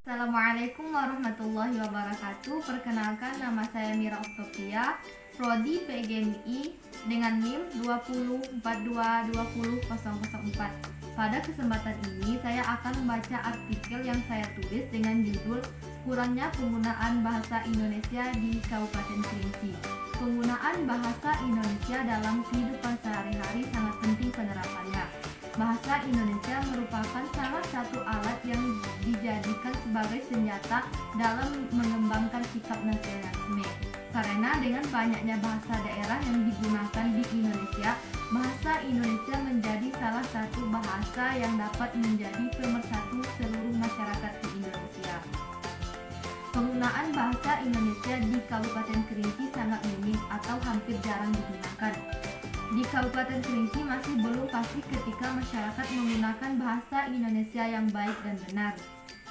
Assalamualaikum warahmatullahi wabarakatuh. Perkenalkan, nama saya Mira Oktopia, Prodi PGMI dengan NIM 2042200004. Pada kesempatan ini saya akan membaca artikel yang saya tulis dengan judul Kurangnya Penggunaan Bahasa Indonesia di Kabupaten Kerinci. Penggunaan bahasa Indonesia dalam kehidupan sehari-hari sangat penting penerapannya. Bahasa Indonesia merupakan salah satu alat yang dijadikan sebagai senjata dalam mengembangkan sikap nasionalisme. Karena dengan banyaknya bahasa daerah yang digunakan di Indonesia, bahasa Indonesia menjadi salah satu bahasa yang dapat menjadi pemersatu seluruh masyarakat di Indonesia. Penggunaan bahasa Indonesia di Kabupaten Kerinci sangat minim atau hampir jarang digunakan. Di Kabupaten Kerinci masih belum pasti ketika masyarakat menggunakan bahasa Indonesia yang baik dan benar.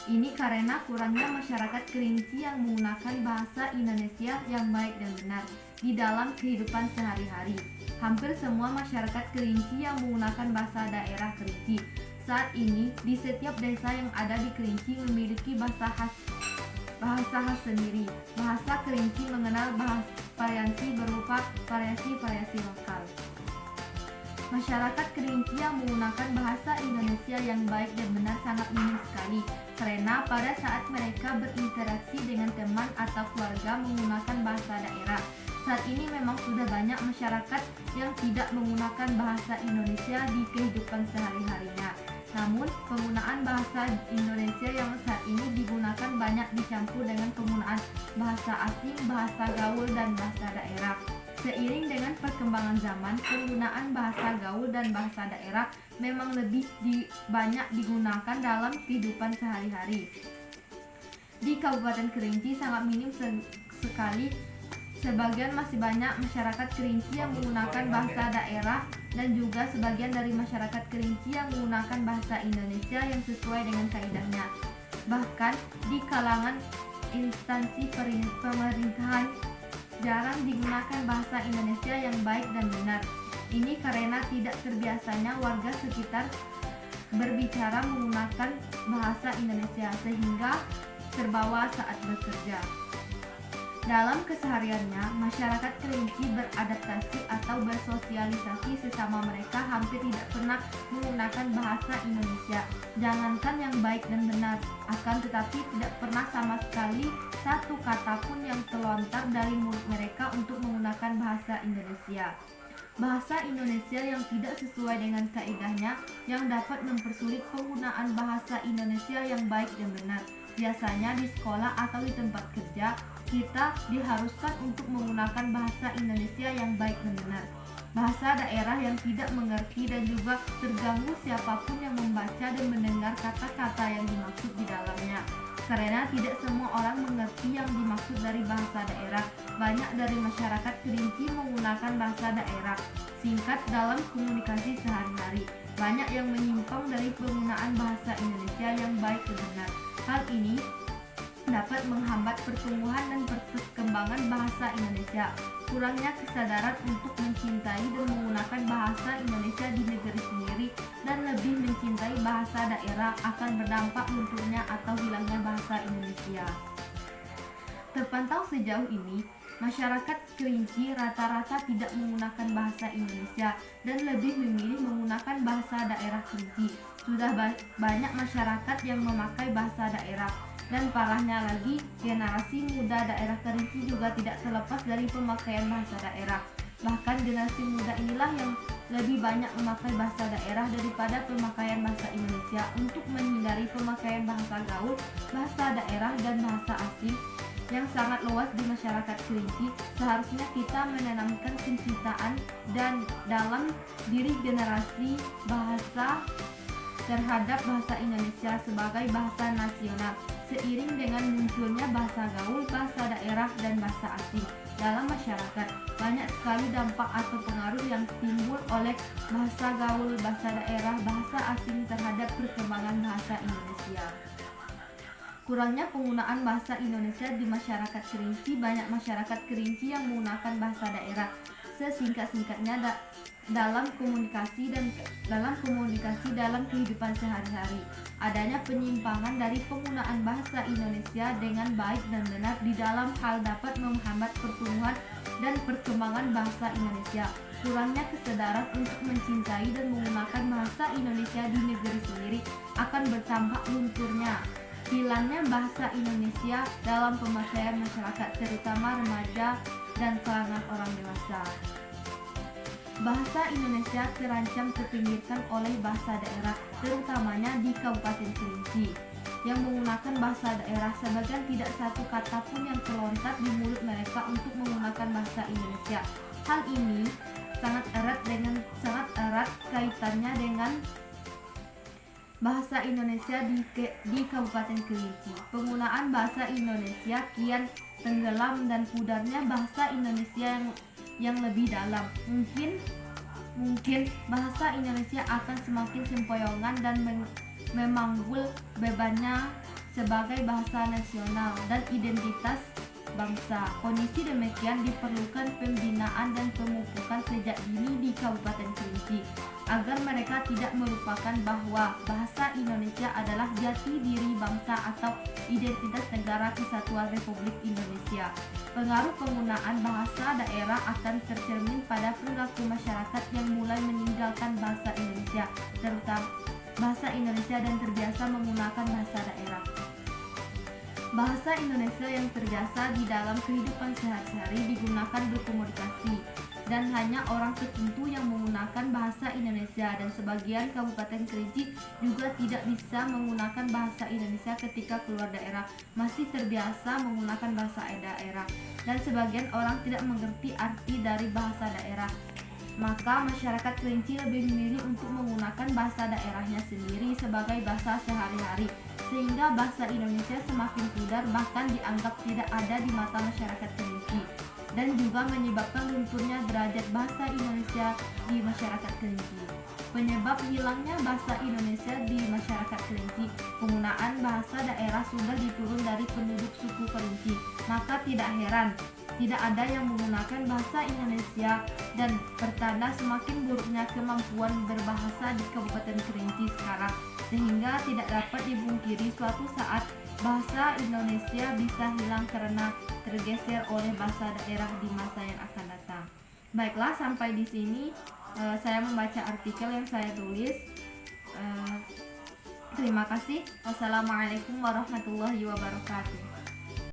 Ini karena kurangnya masyarakat Kerinci yang menggunakan bahasa Indonesia yang baik dan benar di dalam kehidupan sehari-hari. Hampir semua masyarakat Kerinci yang menggunakan bahasa daerah Kerinci. Saat ini, di setiap desa yang ada di Kerinci memiliki bahasa khas sendiri. Bahasa Kerinci mengenal variasi berupa variasi lokal. Masyarakat Kerinci yang menggunakan bahasa Indonesia yang baik dan benar sangat minim sekali, karena pada saat mereka berinteraksi dengan teman atau keluarga menggunakan bahasa daerah. Saat ini memang sudah banyak masyarakat yang tidak menggunakan bahasa Indonesia di kehidupan sehari-harinya. Namun, penggunaan bahasa Indonesia yang saat ini digunakan banyak dicampur dengan penggunaan bahasa asing, bahasa gaul, dan bahasa daerah. Seiring dengan perkembangan zaman, penggunaan bahasa gaul dan bahasa daerah memang lebih banyak digunakan dalam kehidupan sehari-hari. Di Kabupaten Kerinci sangat minim sekali. Sebagian masih banyak masyarakat Kerinci yang menggunakan bahasa daerah dan juga sebagian dari masyarakat Kerinci yang menggunakan bahasa Indonesia yang sesuai dengan kaidahnya. Bahkan di kalangan instansi pemerintahan jarang digunakan bahasa Indonesia yang baik dan benar. Ini karena tidak terbiasanya warga sekitar berbicara menggunakan bahasa Indonesia sehingga terbawa saat bekerja. Dalam kesehariannya, masyarakat Kerinci beradaptasi atau bersosialisasi sesama mereka hampir tidak pernah menggunakan bahasa Indonesia. Jangankan yang baik dan benar, akan tetapi tidak pernah sama sekali satu kata pun yang terlontar dari mulut mereka untuk menggunakan bahasa Indonesia. Bahasa Indonesia yang tidak sesuai dengan kaidahnya yang dapat mempersulit penggunaan bahasa Indonesia yang baik dan benar. Biasanya di sekolah atau di tempat kerja, kita diharuskan untuk menggunakan bahasa Indonesia yang baik dan benar. Bahasa daerah yang tidak mengerti dan juga terganggu siapapun yang membaca dan mendengar kata-kata yang dimaksud di dalamnya. Karena tidak semua orang mengerti yang dimaksud dari bahasa daerah. Banyak dari masyarakat Kerinci menggunakan bahasa daerah singkat dalam komunikasi sehari-hari. Banyak yang menyimpang dari penggunaan bahasa Indonesia yang baik dan benar. Hal ini dapat menghambat pertumbuhan dan perkembangan bahasa Indonesia. Kurangnya kesadaran untuk mencintai dan menggunakan bahasa Indonesia di negeri sendiri dan lebih mencintai bahasa daerah akan berdampak munculnya atau hilangnya bahasa Indonesia. Terpantau sejauh ini, masyarakat Kerinci rata-rata tidak menggunakan bahasa Indonesia dan lebih memilih menggunakan bahasa daerah Kerinci. Sudah banyak masyarakat yang memakai bahasa daerah. Dan parahnya lagi, generasi muda daerah Kerinci juga tidak terlepas dari pemakaian bahasa daerah. Bahkan generasi muda inilah yang lebih banyak memakai bahasa daerah daripada pemakaian bahasa Indonesia untuk menghindari pemakaian bahasa gaul, bahasa daerah, dan bahasa asing yang sangat luas di masyarakat Kerinci. Seharusnya kita menanamkan kecintaan dan dalam diri generasi bahasa terhadap bahasa Indonesia sebagai bahasa nasional. Seiring dengan munculnya bahasa gaul, bahasa daerah, dan bahasa asing dalam masyarakat, banyak sekali dampak atau pengaruh yang timbul oleh bahasa gaul, bahasa daerah, bahasa asing terhadap perkembangan bahasa Indonesia. Kurangnya penggunaan bahasa Indonesia di masyarakat Kerinci. Banyak masyarakat Kerinci yang menggunakan bahasa daerah. Sesingkat-singkatnya dalam komunikasi dalam kehidupan sehari-hari. Adanya penyimpangan dari penggunaan bahasa Indonesia dengan baik dan benar di dalam hal dapat menghambat pertumbuhan dan perkembangan bahasa Indonesia. Kurangnya kesadaran untuk mencintai dan menggunakan bahasa Indonesia di negeri sendiri akan berdampak lunturnya hilangnya bahasa Indonesia dalam pemakaian masyarakat, terutama remaja dan kalangan orang dewasa. Bahasa Indonesia terancam terpinggirkan oleh bahasa daerah, terutamanya di Kabupaten Kerinci, yang menggunakan bahasa daerah. Sebagian tidak satu kata pun yang terlontar di mulut mereka untuk menggunakan bahasa Indonesia. Hal ini sangat erat kaitannya dengan bahasa Indonesia di Kabupaten Kerinci. Penggunaan bahasa Indonesia kian tenggelam dan pudarnya bahasa Indonesia yang lebih dalam. Mungkin bahasa Indonesia akan semakin sempoyongan dan memanggul bebannya sebagai bahasa nasional dan identitas bangsa. Kondisi demikian diperlukan pembinaan dan pemupukan sejak dini di Kabupaten Kerinci agar mereka tidak melupakan bahwa bahasa Indonesia adalah jati diri bangsa atau identitas negara kesatuan Republik Indonesia. Pengaruh penggunaan bahasa daerah akan tercermin pada perilaku masyarakat yang mulai meninggalkan bahasa Indonesia, terutama bahasa Indonesia dan terbiasa menggunakan bahasa daerah. Bahasa Indonesia yang terbiasa di dalam kehidupan sehari-hari digunakan berkomunikasi, dan hanya orang tertentu yang menggunakan bahasa Indonesia, dan sebagian Kabupaten Kerinci juga tidak bisa menggunakan bahasa Indonesia ketika keluar daerah, masih terbiasa menggunakan bahasa daerah, dan sebagian orang tidak mengerti arti dari bahasa daerah. Maka masyarakat Kerinci lebih memilih untuk menggunakan bahasa daerahnya sendiri sebagai bahasa sehari-hari, sehingga bahasa Indonesia semakin pudar, bahkan dianggap tidak ada di mata masyarakat Kerinci, dan juga menyebabkan lunturnya derajat bahasa Indonesia di masyarakat Kerinci. Penyebab hilangnya bahasa Indonesia di masyarakat Kerinci, penggunaan bahasa daerah sudah diturun dari penduduk suku Kerinci, maka tidak heran tidak ada yang menggunakan bahasa Indonesia, dan pertanda semakin buruknya kemampuan berbahasa di Kabupaten Kerinci sekarang, sehingga tidak dapat dipungkiri suatu saat bahasa Indonesia bisa hilang karena tergeser oleh bahasa daerah di masa yang akan datang. Baiklah, sampai di sini saya membaca artikel yang saya tulis. Terima kasih. Wassalamualaikum warahmatullahi wabarakatuh.